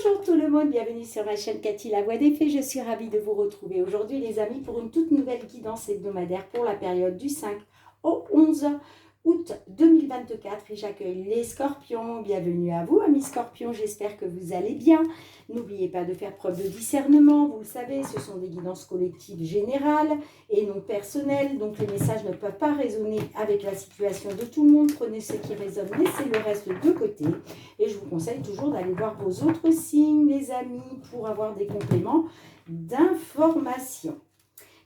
Bonjour tout le monde, bienvenue sur ma chaîne Cathy la Voix des Fées. Je suis ravie de vous retrouver aujourd'hui les amis pour une toute nouvelle guidance hebdomadaire pour la période du 5 au 11 août 2024 et j'accueille les scorpions. Bienvenue à vous amis scorpions, j'espère que vous allez bien. N'oubliez pas de faire preuve de discernement, vous le savez, ce sont des guidances collectives générales et non personnelles, donc les messages ne peuvent pas résonner avec la situation de tout le monde. Prenez ce qui résonne, laissez le reste de côté et je vous conseille toujours d'aller voir vos autres signes les amis pour avoir des compléments d'information.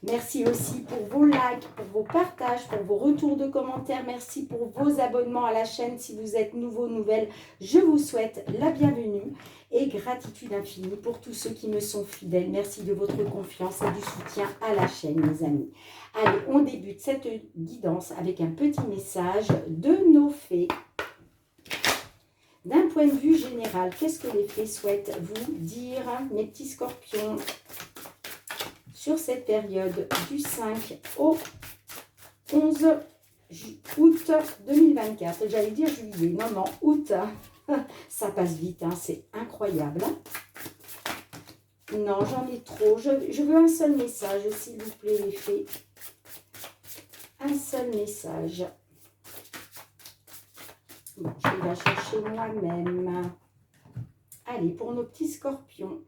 Merci aussi pour vos likes, pour vos partages, pour vos retours de commentaires. Merci pour vos abonnements à la chaîne. Si vous êtes nouveau, nouvelle, je vous souhaite la bienvenue et gratitude infinie pour tous ceux qui me sont fidèles. Merci de votre confiance et du soutien à la chaîne, mes amis. Allez, on débute cette guidance avec un petit message de nos fées. D'un point de vue général, qu'est-ce que les fées souhaitent vous dire, mes petits scorpions, sur cette période du 5 au 11 août 2024. J'allais dire juillet, non, août. Ça passe vite, hein, c'est incroyable. Non, j'en ai trop. Je veux un seul message, s'il vous plaît, les fées. Un seul message. Bon, je vais la chercher moi-même. Allez, pour nos petits scorpions.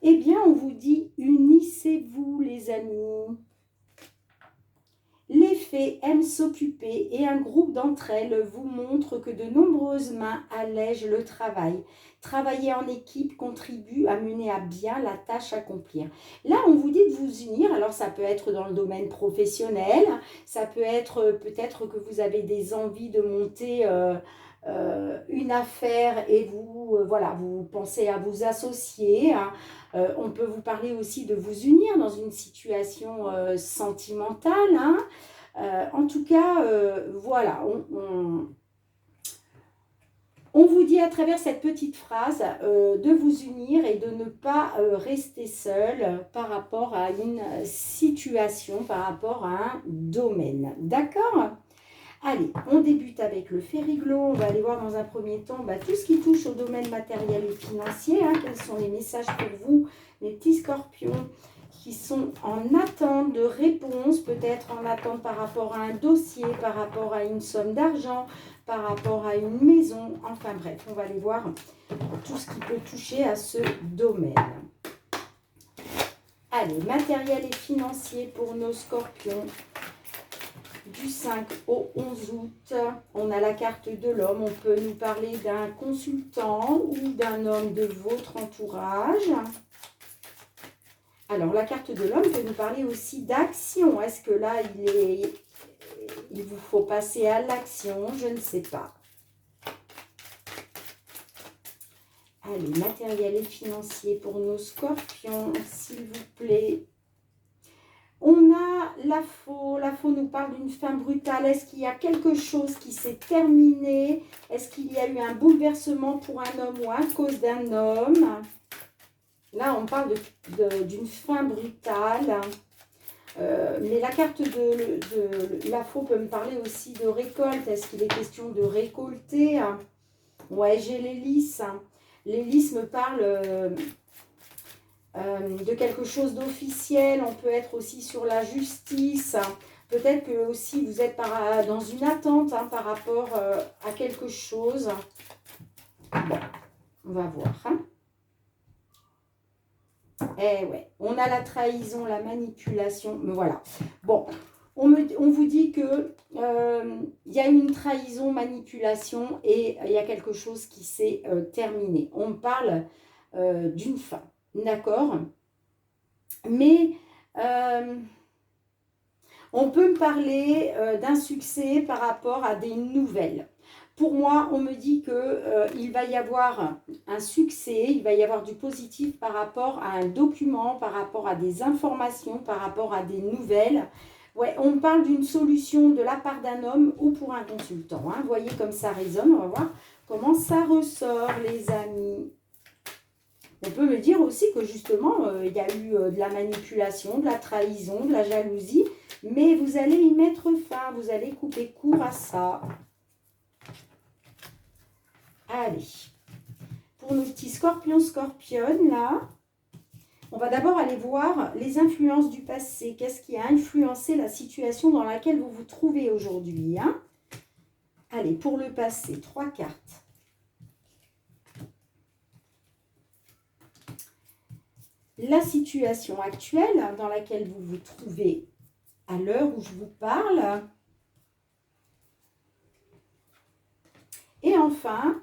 Eh bien, on vous dit, unissez-vous les amis. Les fées aiment s'occuper et un groupe d'entre elles vous montre que de nombreuses mains allègent le travail. Travailler en équipe contribue à mener à bien la tâche à accomplir. Là, on vous dit de vous unir. Alors, ça peut être dans le domaine professionnel. Ça peut être peut-être que vous avez des envies de monter une affaire et vous, voilà, vous pensez à vous associer. Hein. On peut vous parler aussi de vous unir dans une situation sentimentale. Hein. En tout cas, voilà, on vous dit à travers cette petite phrase de vous unir et de ne pas rester seul par rapport à une situation, par rapport à un domaine. D'accord ? Allez, on débute avec le Fériglo. On va aller voir dans un premier temps tout ce qui touche au domaine matériel et financier. Hein. Quels sont les messages pour vous, les petits scorpions, qui sont en attente de réponse, peut-être en attente par rapport à un dossier, par rapport à une somme d'argent, par rapport à une maison. Enfin bref, on va aller voir tout ce qui peut toucher à ce domaine. Allez, matériel et financier pour nos scorpions. Du 5 au 11 août, on a la carte de l'homme. On peut nous parler d'un consultant ou d'un homme de votre entourage. Alors, la carte de l'homme peut nous parler aussi d'action. Est-ce que là, il vous faut passer à l'action? Je ne sais pas. Allez, matériel et financier pour nos scorpions, s'il vous plaît. On a la faux. La faux nous parle d'une fin brutale. Est-ce qu'il y a quelque chose qui s'est terminé? Est-ce qu'il y a eu un bouleversement pour un homme ou à cause d'un homme? Là, on parle d'une fin brutale. Mais la carte de la faux peut me parler aussi de récolte. Est-ce qu'il est question de récolter? Ouais, j'ai l'hélice. L'hélice me parle... de quelque chose d'officiel. On peut être aussi sur la justice. Peut-être que aussi vous êtes dans une attente par rapport à quelque chose. Bon, on va voir. Hein. Eh ouais, on a la trahison, la manipulation. Mais voilà. Bon, on vous dit que y a une trahison, manipulation et il y a quelque chose qui s'est terminé. On parle d'une fin. D'accord, mais on peut me parler d'un succès par rapport à des nouvelles. Pour moi, on me dit qu'il va y avoir un succès, il va y avoir du positif par rapport à un document, par rapport à des informations, par rapport à des nouvelles. Ouais, on me parle d'une solution de la part d'un homme ou pour un consultant. Hein. Vous voyez comme ça résonne, on va voir comment ça ressort, les amis. On peut me dire aussi que justement, il y a eu de la manipulation, de la trahison, de la jalousie, mais vous allez y mettre fin, vous allez couper court à ça. Allez, pour nos petits scorpions, scorpionnes, là, on va d'abord aller voir les influences du passé. Qu'est-ce qui a influencé la situation dans laquelle vous vous trouvez aujourd'hui, hein? Allez, pour le passé, 3 cartes. La situation actuelle dans laquelle vous vous trouvez à l'heure où je vous parle. Et enfin,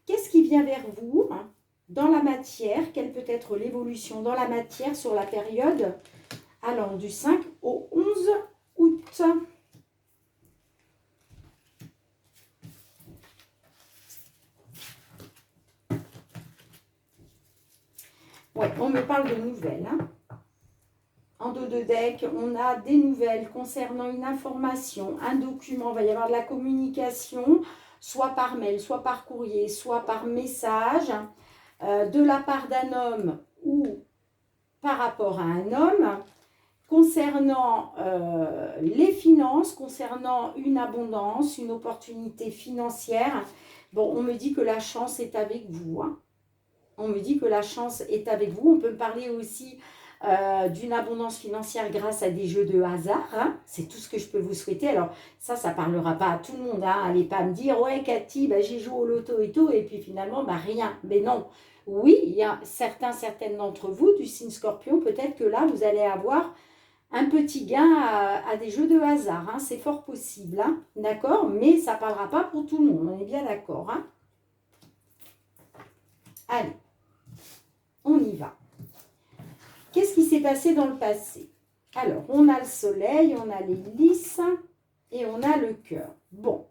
qu'est-ce qui vient vers vous dans la matière? Quelle peut être l'évolution dans la matière sur la période allant du 5 au 11 août? Ouais, on me parle de nouvelles. Hein. En dos de deck, on a des nouvelles concernant une information, un document. Il va y avoir de la communication, soit par mail, soit par courrier, soit par message, de la part d'un homme ou par rapport à un homme, concernant les finances, concernant une abondance, une opportunité financière. Bon, on me dit que la chance est avec vous. Hein. On me dit que la chance est avec vous. On peut me parler aussi d'une abondance financière grâce à des jeux de hasard. Hein. C'est tout ce que je peux vous souhaiter. Alors, ça ne parlera pas à tout le monde. Hein. Allez pas me dire, ouais, Cathy, bah, j'ai joué au loto et tout, et puis finalement, bah, rien. Mais non. Oui, il y a certaines d'entre vous, du signe scorpion, peut-être que là, vous allez avoir un petit gain à des jeux de hasard. Hein. C'est fort possible. Hein. D'accord? Mais ça ne parlera pas pour tout le monde. On est bien d'accord. Hein. Allez. On y va. Qu'est-ce qui s'est passé dans le passé? Alors, on a le soleil, on a les lys et on a le cœur. Bon.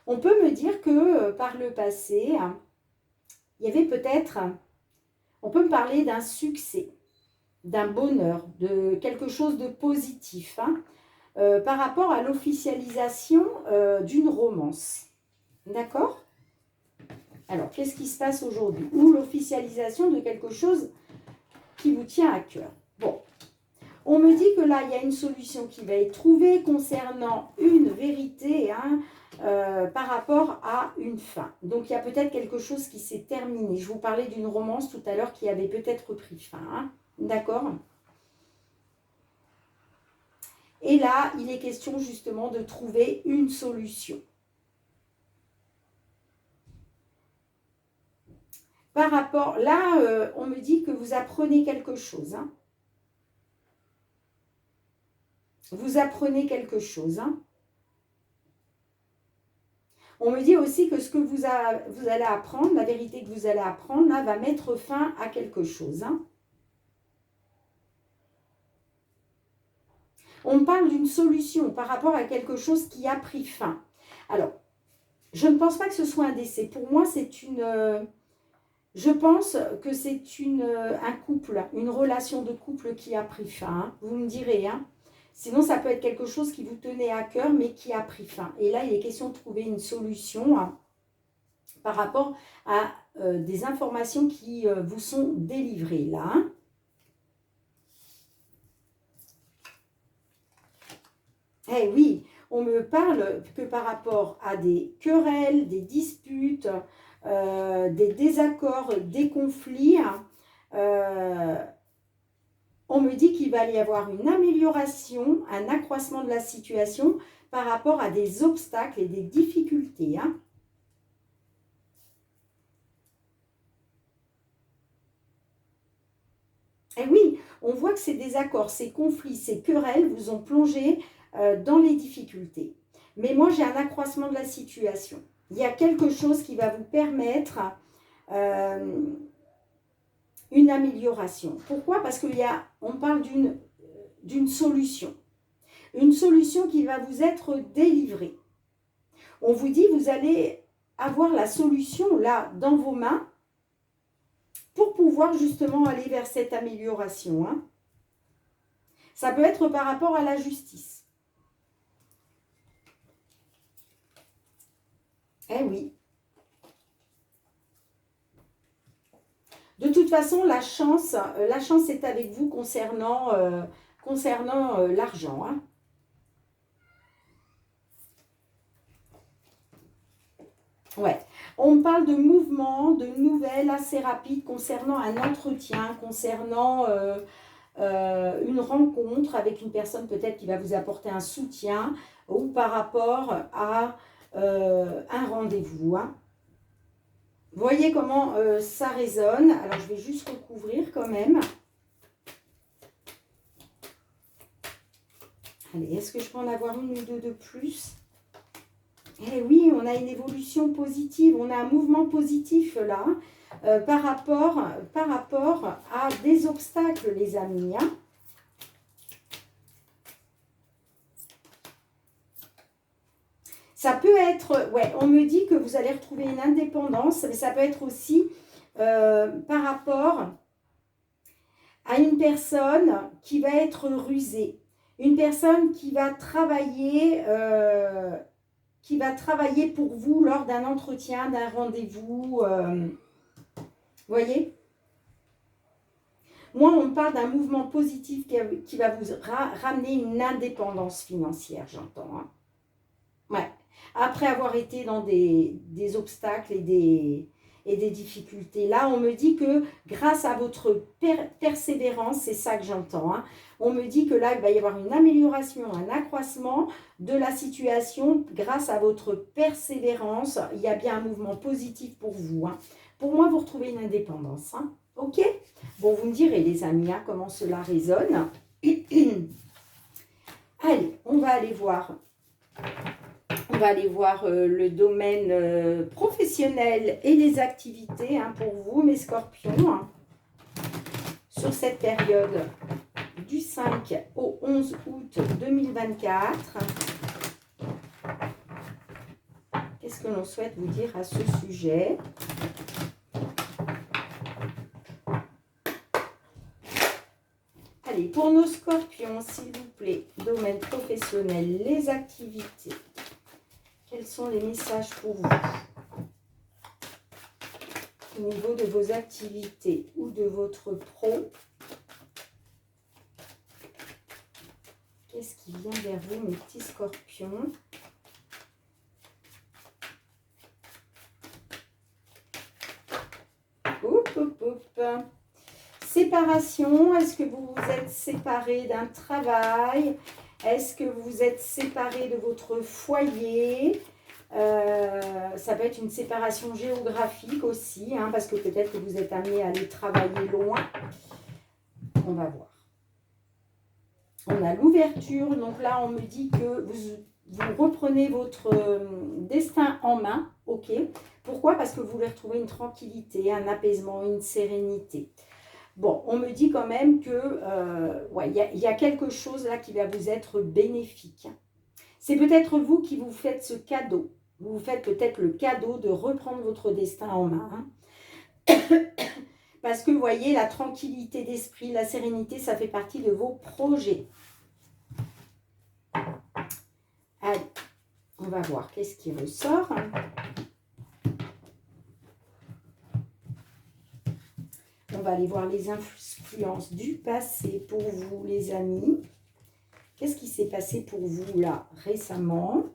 On peut me dire que par le passé, il y avait peut-être, on peut me parler d'un succès, d'un bonheur, de quelque chose de positif, hein, par rapport à l'officialisation d'une romance. D'accord ? Alors, qu'est-ce qui se passe aujourd'hui? Ou l'officialisation de quelque chose qui vous tient à cœur. Bon, on me dit que là, il y a une solution qui va être trouvée concernant une vérité hein, par rapport à une fin. Donc, il y a peut-être quelque chose qui s'est terminé. Je vous parlais d'une romance tout à l'heure qui avait peut-être pris fin. Hein, d'accord? Et là, il est question justement de trouver une solution. Par rapport, là, on me dit que vous apprenez quelque chose. Hein. Vous apprenez quelque chose. Hein. On me dit aussi que ce que vous allez apprendre, la vérité que vous allez apprendre, là, va mettre fin à quelque chose. Hein. On me parle d'une solution par rapport à quelque chose qui a pris fin. Alors, je ne pense pas que ce soit un décès. Pour moi, c'est une... je pense que c'est un couple, une relation de couple qui a pris fin. Hein. Vous me direz, hein. Sinon, ça peut être quelque chose qui vous tenait à cœur, mais qui a pris fin. Et là, il est question de trouver une solution hein, par rapport à des informations qui vous sont délivrées là. Hein. Eh oui, on me parle que par rapport à des querelles, des disputes, des désaccords, des conflits, on me dit qu'il va y avoir une amélioration, un accroissement de la situation par rapport à des obstacles et des difficultés. Hein. Et oui, on voit que ces désaccords, ces conflits, ces querelles vous ont plongé dans les difficultés. Mais moi, j'ai un accroissement de la situation. Il y a quelque chose qui va vous permettre une amélioration. Pourquoi? Parce qu'on parle d'une solution. Une solution qui va vous être délivrée. On vous dit, vous allez avoir la solution là, dans vos mains, pour pouvoir justement aller vers cette amélioration. Hein. Ça peut être par rapport à la justice. Eh oui. De toute façon, la chance est avec vous concernant l'argent. Hein. Ouais, on me parle de mouvements, de nouvelles assez rapides concernant un entretien, concernant une rencontre avec une personne peut-être qui va vous apporter un soutien ou par rapport à un rendez-vous. Hein. Vous voyez comment ça résonne. Alors, je vais juste recouvrir quand même. Allez, est-ce que je peux en avoir une ou deux de plus? Eh oui, on a une évolution positive, on a un mouvement positif là, par rapport à des obstacles, les amis. Hein. Ça peut être, ouais, on me dit que vous allez retrouver une indépendance, mais ça peut être aussi par rapport à une personne qui va être rusée, une personne qui va travailler pour vous lors d'un entretien, d'un rendez-vous. Voyez? Moi, on me parle d'un mouvement positif qui va vous ramener une indépendance financière, j'entends. Hein. Ouais. Après avoir été dans des obstacles et des difficultés. Là, on me dit que grâce à votre persévérance, c'est ça que j'entends, hein, on me dit que là, il va y avoir une amélioration, un accroissement de la situation grâce à votre persévérance. Il y a bien un mouvement positif pour vous. Hein. Pour moi, vous retrouvez une indépendance. Hein. Ok? Bon, vous me direz, les amis, hein, comment cela résonne. Allez, on va aller voir. On va aller voir le domaine professionnel et les activités hein, pour vous, mes scorpions, hein, sur cette période du 5 au 11 août 2024. Qu'est-ce que l'on souhaite vous dire à ce sujet? Allez, pour nos scorpions, s'il vous plaît, domaine professionnel, les activités. Quels sont les messages pour vous au niveau de vos activités ou de votre pro? Qu'est-ce qui vient vers vous, mes petits scorpions? Hop, hop, hop. Séparation, est-ce que vous vous êtes séparés d'un travail? Est-ce que vous êtes séparés de votre foyer? Ça peut être une séparation géographique aussi, hein, parce que peut-être que vous êtes amené à aller travailler loin. On va voir. On a l'ouverture, donc là on me dit que vous reprenez votre destin en main, ok? Pourquoi? Parce que vous voulez retrouver une tranquillité, un apaisement, une sérénité. Bon, on me dit quand même que ouais, y a quelque chose là qui va vous être bénéfique. C'est peut-être vous qui vous faites ce cadeau. Vous vous faites peut-être le cadeau de reprendre votre destin en main. Parce que vous voyez, la tranquillité d'esprit, la sérénité, ça fait partie de vos projets. Allez, on va voir qu'est-ce qui ressort. On va aller voir les influences du passé pour vous, les amis. Qu'est-ce qui s'est passé pour vous, là, récemment?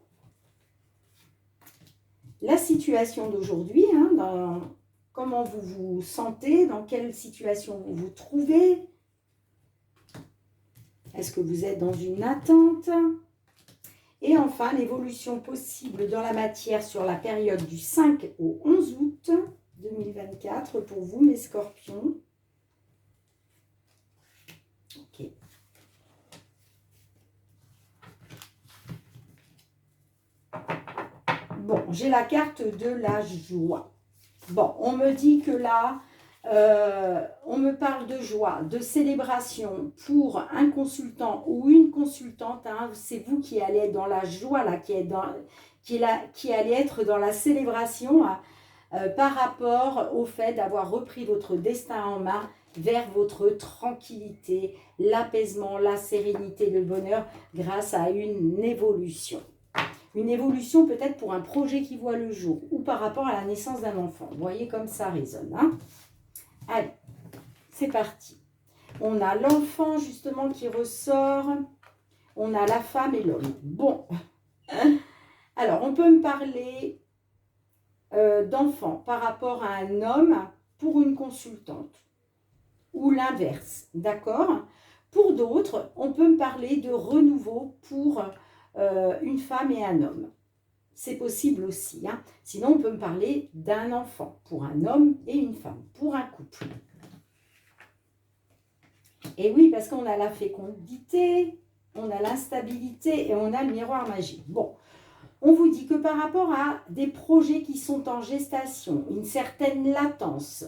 La situation d'aujourd'hui, hein, comment vous vous sentez, dans quelle situation vous vous trouvez? Est-ce que vous êtes dans une attente? Et enfin, l'évolution possible dans la matière sur la période du 5 au 11 août 2024 pour vous, mes scorpions. Ok. Bon, j'ai la carte de la joie. Bon, on me dit que là, on me parle de joie, de célébration pour un consultant ou une consultante. Hein, c'est vous qui allez être dans la joie, là, qui allez être dans la célébration par rapport au fait d'avoir repris votre destin en main vers votre tranquillité, l'apaisement, la sérénité, le bonheur grâce à une évolution. Une évolution peut-être pour un projet qui voit le jour ou par rapport à la naissance d'un enfant. Vous voyez comme ça résonne. Hein? Allez, c'est parti. On a l'enfant justement qui ressort. On a la femme et l'homme. Bon. Alors, on peut me parler d'enfant par rapport à un homme pour une consultante. Ou l'inverse, d'accord? Pour d'autres, on peut me parler de renouveau pour une femme et un homme. C'est possible aussi. Hein. Sinon, on peut me parler d'un enfant pour un homme et une femme, pour un couple. Et oui, parce qu'on a la fécondité, on a l'instabilité et on a le miroir magique. Bon, on vous dit que par rapport à des projets qui sont en gestation, une certaine latence,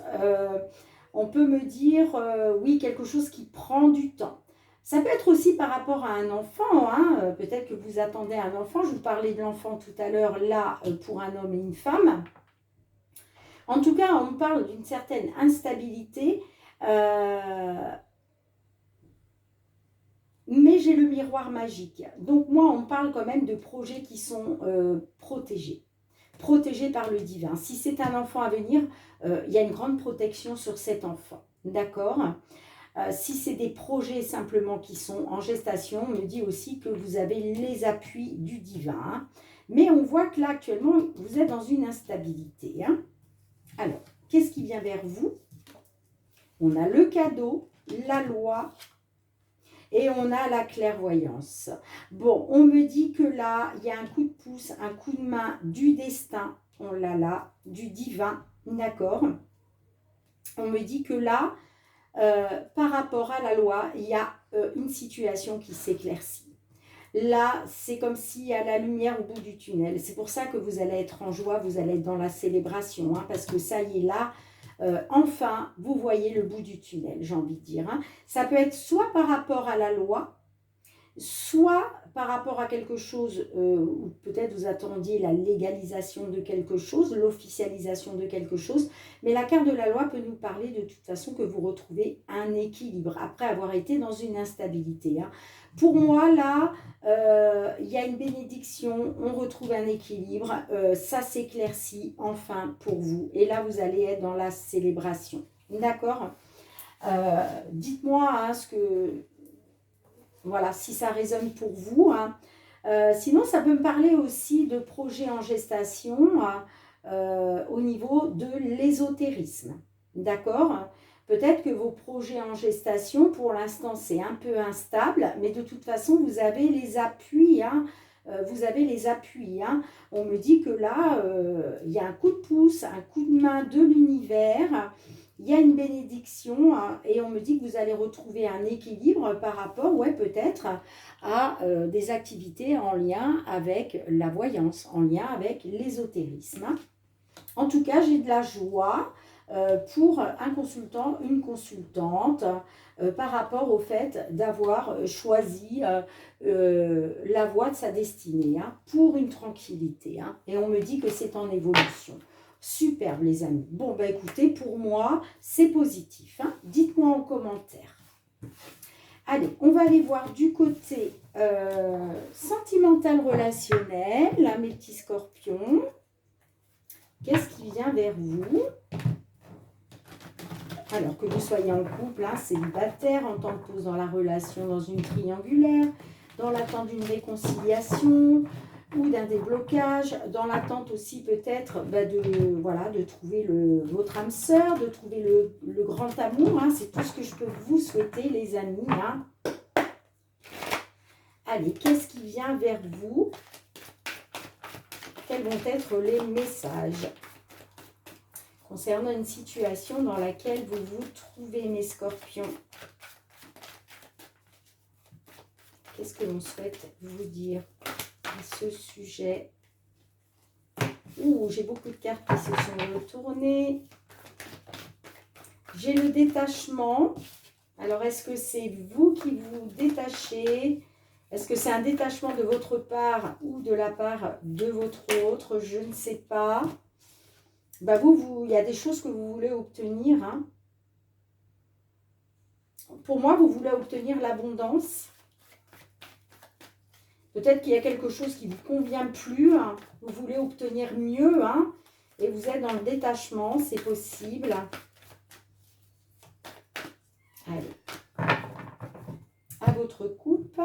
on peut me dire, oui, quelque chose qui prend du temps. Ça peut être aussi par rapport à un enfant, hein, peut-être que vous attendez un enfant, je vous parlais de l'enfant tout à l'heure, là, pour un homme et une femme. En tout cas, on parle d'une certaine instabilité, mais j'ai le miroir magique. Donc moi, on parle quand même de projets qui sont protégés par le divin. Si c'est un enfant à venir, il y a une grande protection sur cet enfant. D'accord ? Si c'est des projets simplement qui sont en gestation, on me dit aussi que vous avez les appuis du divin. Hein. Mais on voit que là, actuellement, vous êtes dans une instabilité. Hein. Alors, qu'est-ce qui vient vers vous? On a le cadeau, la loi et on a la clairvoyance. Bon, on me dit que là, il y a un coup de pouce, un coup de main du destin. On l'a là, du divin. D'accord? On me dit que là, par rapport à la loi, il y a une situation qui s'éclaircit. Là, c'est comme s'il y a la lumière au bout du tunnel. C'est pour ça que vous allez être en joie, vous allez être dans la célébration, hein, parce que ça y est là, enfin, vous voyez le bout du tunnel, j'ai envie de dire. Hein. Ça peut être soit par rapport à la loi, soit par rapport à quelque chose, ou peut-être vous attendiez la légalisation de quelque chose, l'officialisation de quelque chose, mais la carte de la loi peut nous parler de toute façon que vous retrouvez un équilibre après avoir été dans une instabilité. Hein. Pour moi, là, il y a une bénédiction, on retrouve un équilibre, ça s'éclaircit enfin pour vous. Et là, vous allez être dans la célébration. D'accord ? Dites-moi hein, ce que... Voilà, si ça résonne pour vous. Hein. Sinon, ça peut me parler aussi de projets en gestation au niveau de l'ésotérisme. D'accord? Peut-être que vos projets en gestation, pour l'instant, c'est un peu instable, mais de toute façon, vous avez les appuis. Hein. Vous avez les appuis. Hein. On me dit que là, il y a un coup de pouce, un coup de main de l'univers. Il y a une bénédiction hein, et on me dit que vous allez retrouver un équilibre par rapport, ouais, peut-être, à des activités en lien avec la voyance, en lien avec l'ésotérisme. En tout cas, j'ai de la joie pour un consultant, une consultante, par rapport au fait d'avoir choisi la voie de sa destinée hein, pour une tranquillité. Hein, et on me dit que c'est en évolution. Superbe les amis. Bon, bah écoutez, pour moi, c'est positif. Hein. Dites-moi en commentaire. Allez, on va aller voir du côté sentimental relationnel, là, mes petits scorpions. Qu'est-ce qui vient vers vous? Alors que vous soyez en couple, hein, célibataire, en temps de pause dans la relation, dans une triangulaire, dans l'attente d'une réconciliation ou d'un déblocage, dans l'attente aussi peut-être bah de trouver votre âme sœur, de trouver le grand amour. Hein, c'est tout ce que je peux vous souhaiter les amis. Hein. Allez, qu'est-ce qui vient vers vous? Quels vont être les messages concernant une situation dans laquelle vous vous trouvez, mes scorpions? Qu'est-ce que l'on souhaite vous dire à ce sujet? Ouh, j'ai beaucoup de cartes qui se sont retournées. J'ai le détachement. Alors, est-ce que c'est vous qui vous détachez? Est-ce que c'est un détachement de votre part ou de la part de votre autre? Je ne sais pas. Bah il y a des choses que vous voulez obtenir. Hein. Pour moi, vous voulez obtenir l'abondance. Peut-être qu'il y a quelque chose qui ne vous convient plus. Hein. Vous voulez obtenir mieux. Hein. Et vous êtes dans le détachement. C'est possible. Allez. À votre coupe.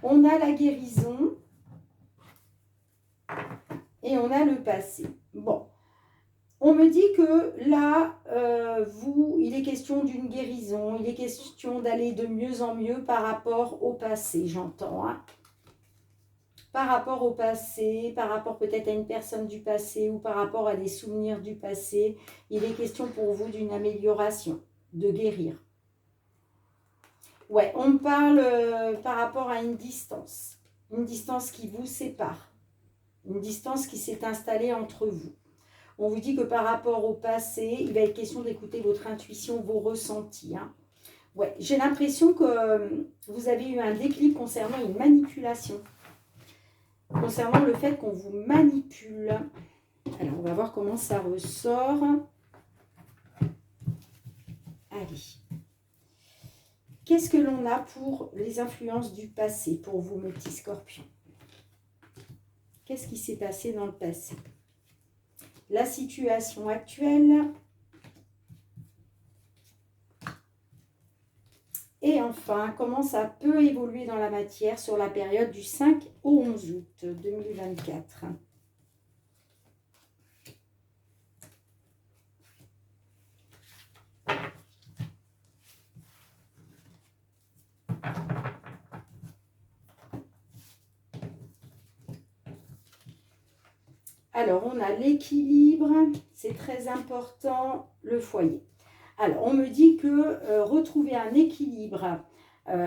On a la guérison. Et on a le passé. Bon. On me dit que là, il est question d'une guérison, il est question d'aller de mieux en mieux par rapport au passé, j'entends. Hein. Par rapport au passé, par rapport peut-être à une personne du passé ou par rapport à des souvenirs du passé, il est question pour vous d'une amélioration, de guérir. Ouais, on me parle par rapport à une distance qui vous sépare, une distance qui s'est installée entre vous. On vous dit que par rapport au passé, il va être question d'écouter votre intuition, vos ressentis. Hein. Ouais, j'ai l'impression que vous avez eu un déclic concernant une manipulation. Concernant le fait qu'on vous manipule. Alors, on va voir comment ça ressort. Allez. Qu'est-ce que l'on a pour les influences du passé, pour vous, mes petits scorpions? Qu'est-ce qui s'est passé dans le passé? La situation actuelle. Et enfin, comment ça peut évoluer dans la matière sur la période du 5 au 11 août 2024. Alors, on a l'équilibre, c'est très important, le foyer. Alors, on me dit que retrouver un équilibre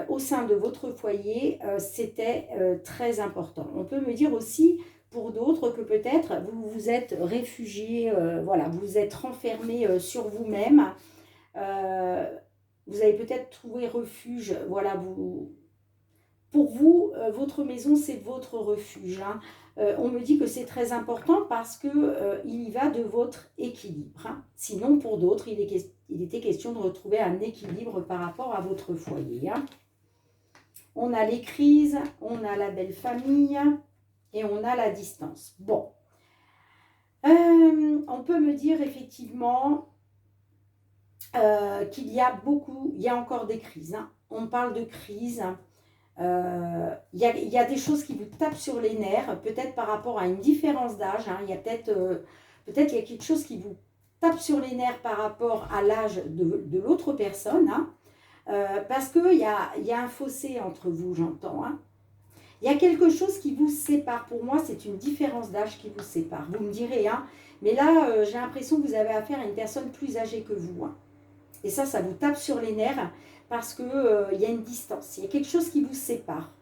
au sein de votre foyer, c'était très important. On peut me dire aussi, pour d'autres, que peut-être vous vous êtes réfugié, voilà, vous vous êtes renfermé sur vous-même. Vous avez peut-être trouvé refuge, voilà, pour vous, votre maison, c'est votre refuge. Hein. On me dit que c'est très important parce qu'il y va de votre équilibre. Hein. Sinon, pour d'autres, il était question de retrouver un équilibre par rapport à votre foyer. Hein. On a les crises, on a la belle famille et on a la distance. Bon. On peut me dire effectivement qu'il y a encore des crises. Hein. On parle de crise. Il y a des choses qui vous tapent sur les nerfs, peut-être par rapport à une différence d'âge. Hein. Il y a peut-être il y a quelque chose qui vous tape sur les nerfs par rapport à l'âge de l'autre personne. Hein. Parce qu'il y a un fossé entre vous, j'entends. Hein. Il y a quelque chose qui vous sépare. Pour moi, c'est une différence d'âge qui vous sépare. Vous me direz, hein, mais là, j'ai l'impression que vous avez affaire à une personne plus âgée que vous. Hein. Et ça vous tape sur les nerfs parce qu'il y a une distance. Il y a quelque chose qui vous sépare.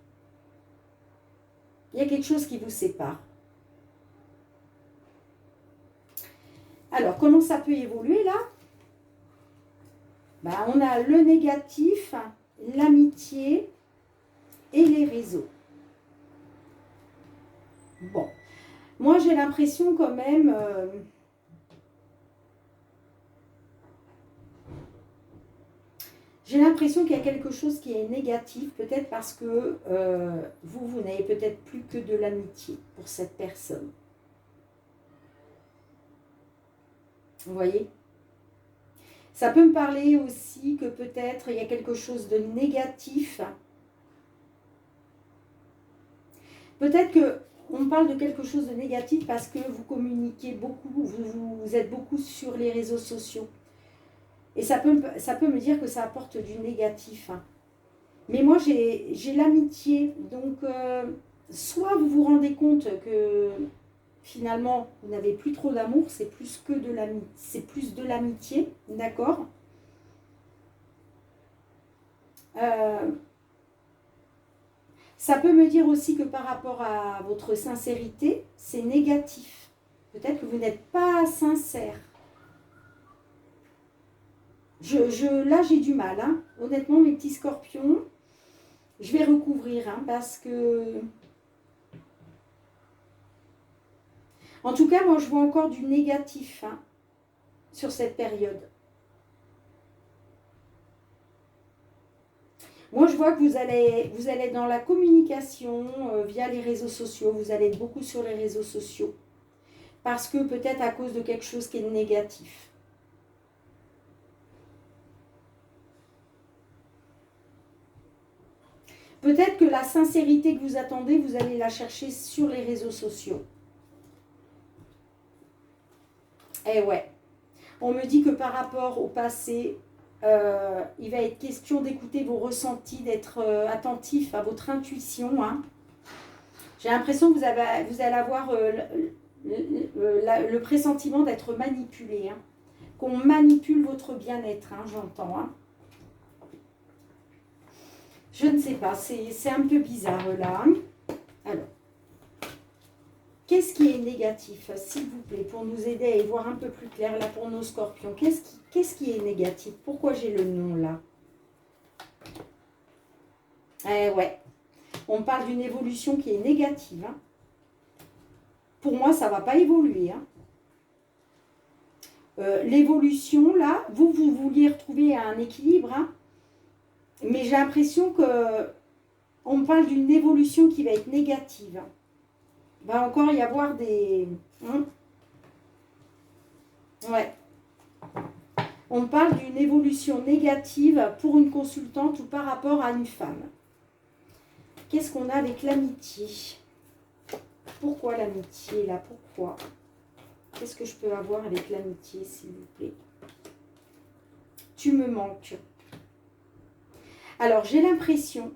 Il y a quelque chose qui vous sépare. Alors, comment ça peut évoluer là? Ben, on a le négatif, l'amitié et les réseaux. Bon. Moi, j'ai l'impression quand même... J'ai l'impression qu'il y a quelque chose qui est négatif, peut-être parce que vous n'avez peut-être plus que de l'amitié pour cette personne. Vous voyez? Ça peut me parler aussi que peut-être il y a quelque chose de négatif. Peut-être qu'on parle de quelque chose de négatif parce que vous communiquez beaucoup, vous êtes beaucoup sur les réseaux sociaux. Et ça peut me dire que ça apporte du négatif. Hein. Mais moi, j'ai l'amitié. Donc, soit vous vous rendez compte que finalement, vous n'avez plus trop d'amour, c'est plus que de l'amitié. C'est plus de l'amitié, d'accord? Ça peut me dire aussi que par rapport à votre sincérité, c'est négatif. Peut-être que vous n'êtes pas sincère. Là, j'ai du mal. Hein. Honnêtement, mes petits scorpions, je vais recouvrir hein, parce que... En tout cas, moi, je vois encore du négatif hein, sur cette période. Moi, je vois que vous allez être dans la communication via les réseaux sociaux. Vous allez être beaucoup sur les réseaux sociaux. Parce que peut-être à cause de quelque chose qui est négatif. Peut-être que la sincérité que vous attendez, vous allez la chercher sur les réseaux sociaux. Eh ouais. On me dit que par rapport au passé, il va être question d'écouter vos ressentis, d'être attentif à votre intuition. Hein. J'ai l'impression que vous allez avoir le pressentiment d'être manipulé. Hein. Qu'on manipule votre bien-être, hein, j'entends. Hein. Je ne sais pas, c'est un peu bizarre là. Hein. Alors, qu'est-ce qui est négatif, s'il vous plaît, pour nous aider à y voir un peu plus clair là pour nos scorpions? Qu'est-ce qui est négatif? Pourquoi j'ai le nom là? Eh ouais, on parle d'une évolution qui est négative. Hein. Pour moi, ça ne va pas évoluer. Hein. L'évolution, là, vous vouliez retrouver un équilibre, hein, mais j'ai l'impression que on parle d'une évolution qui va être négative. Il va encore y avoir des... Hein, ouais. On parle d'une évolution négative pour une consultante ou par rapport à une femme. Qu'est-ce qu'on a avec l'amitié? Pourquoi l'amitié, là? Pourquoi? Qu'est-ce que je peux avoir avec l'amitié, s'il vous plaît? Tu me manques. Alors, j'ai l'impression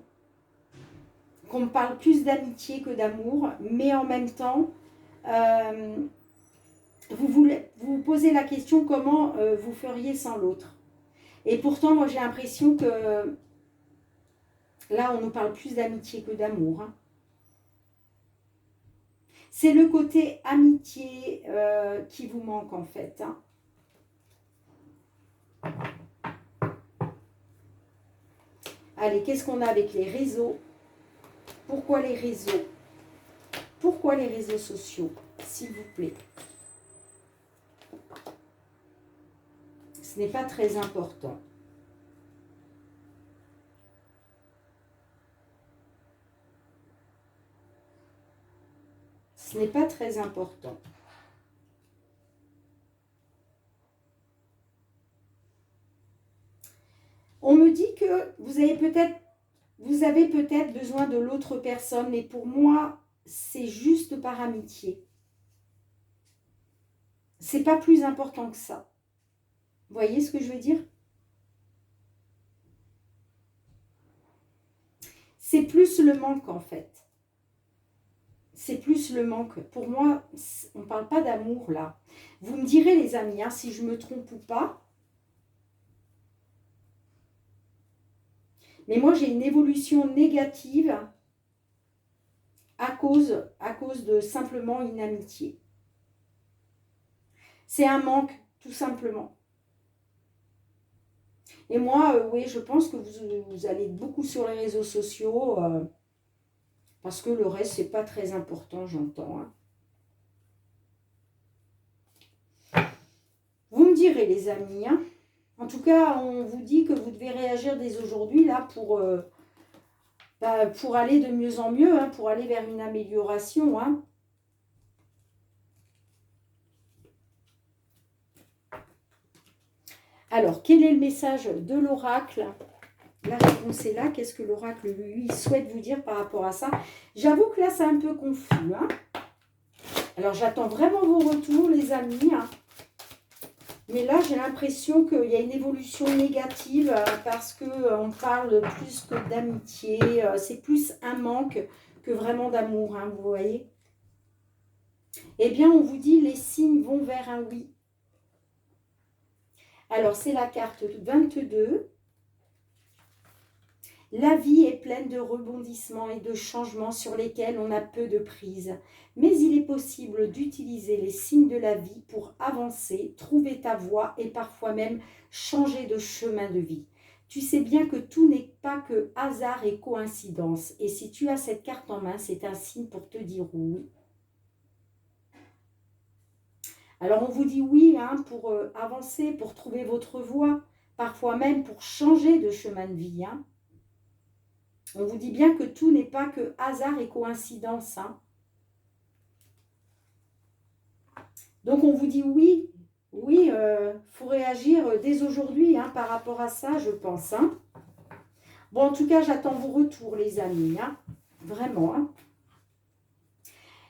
qu'on me parle plus d'amitié que d'amour, mais en même temps, vous vous posez la question comment vous feriez sans l'autre. Et pourtant, moi, j'ai l'impression que là, on nous parle plus d'amitié que d'amour. Hein. C'est le côté amitié qui vous manque, en fait. Hein. Allez, qu'est-ce qu'on a avec les réseaux? Pourquoi les réseaux? Pourquoi les réseaux sociaux, s'il vous plaît? Ce n'est pas très important. Ce n'est pas très important. On me dit que vous avez peut-être besoin de l'autre personne, mais pour moi, c'est juste par amitié. C'est pas plus important que ça. Vous voyez ce que je veux dire? C'est plus le manque, en fait. C'est plus le manque. Pour moi, on ne parle pas d'amour, là. Vous me direz, les amis, hein, si je me trompe ou pas. Mais moi, j'ai une évolution négative à cause de simplement une amitié. C'est un manque, tout simplement. Et moi, oui, je pense que vous allez beaucoup sur les réseaux sociaux, parce que le reste, c'est pas très important, j'entends. Hein. Vous me direz, les amis. Hein. En tout cas, on vous dit que vous devez réagir dès aujourd'hui, là, pour aller de mieux en mieux, hein, pour aller vers une amélioration. Hein. Alors, quel est le message de l'oracle? La réponse est là. Qu'est-ce que l'oracle, lui, souhaite vous dire par rapport à ça? J'avoue que là, c'est un peu confus. Hein. Alors, j'attends vraiment vos retours, les amis. Hein. Mais là, j'ai l'impression qu'il y a une évolution négative parce qu'on parle plus que d'amitié. C'est plus un manque que vraiment d'amour, hein, vous voyez. Eh bien, on vous dit les signes vont vers un oui. Alors, c'est la carte 22. La vie est pleine de rebondissements et de changements sur lesquels on a peu de prise. Mais il est possible d'utiliser les signes de la vie pour avancer, trouver ta voie et parfois même changer de chemin de vie. Tu sais bien que tout n'est pas que hasard et coïncidence. Et si tu as cette carte en main, c'est un signe pour te dire oui. Alors, on vous dit oui hein, pour avancer, pour trouver votre voie, parfois même pour changer de chemin de vie. Hein. On vous dit bien que tout n'est pas que hasard et coïncidence. Hein. Donc, on vous dit oui, oui, faut réagir dès aujourd'hui hein, par rapport à ça, je pense. Hein. Bon, en tout cas, j'attends vos retours, les amis. Hein. Vraiment. Hein.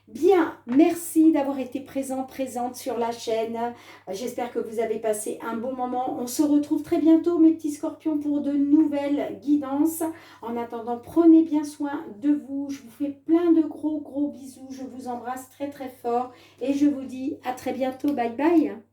Bien, merci d'avoir été présente sur la chaîne. J'espère que vous avez passé un bon moment. On se retrouve très bientôt, mes petits scorpions, pour de nouvelles guidances. En attendant, prenez bien soin de vous. Je vous fais plein de gros bisous. Je vous embrasse très fort et je vous dis à très bientôt. Bye bye.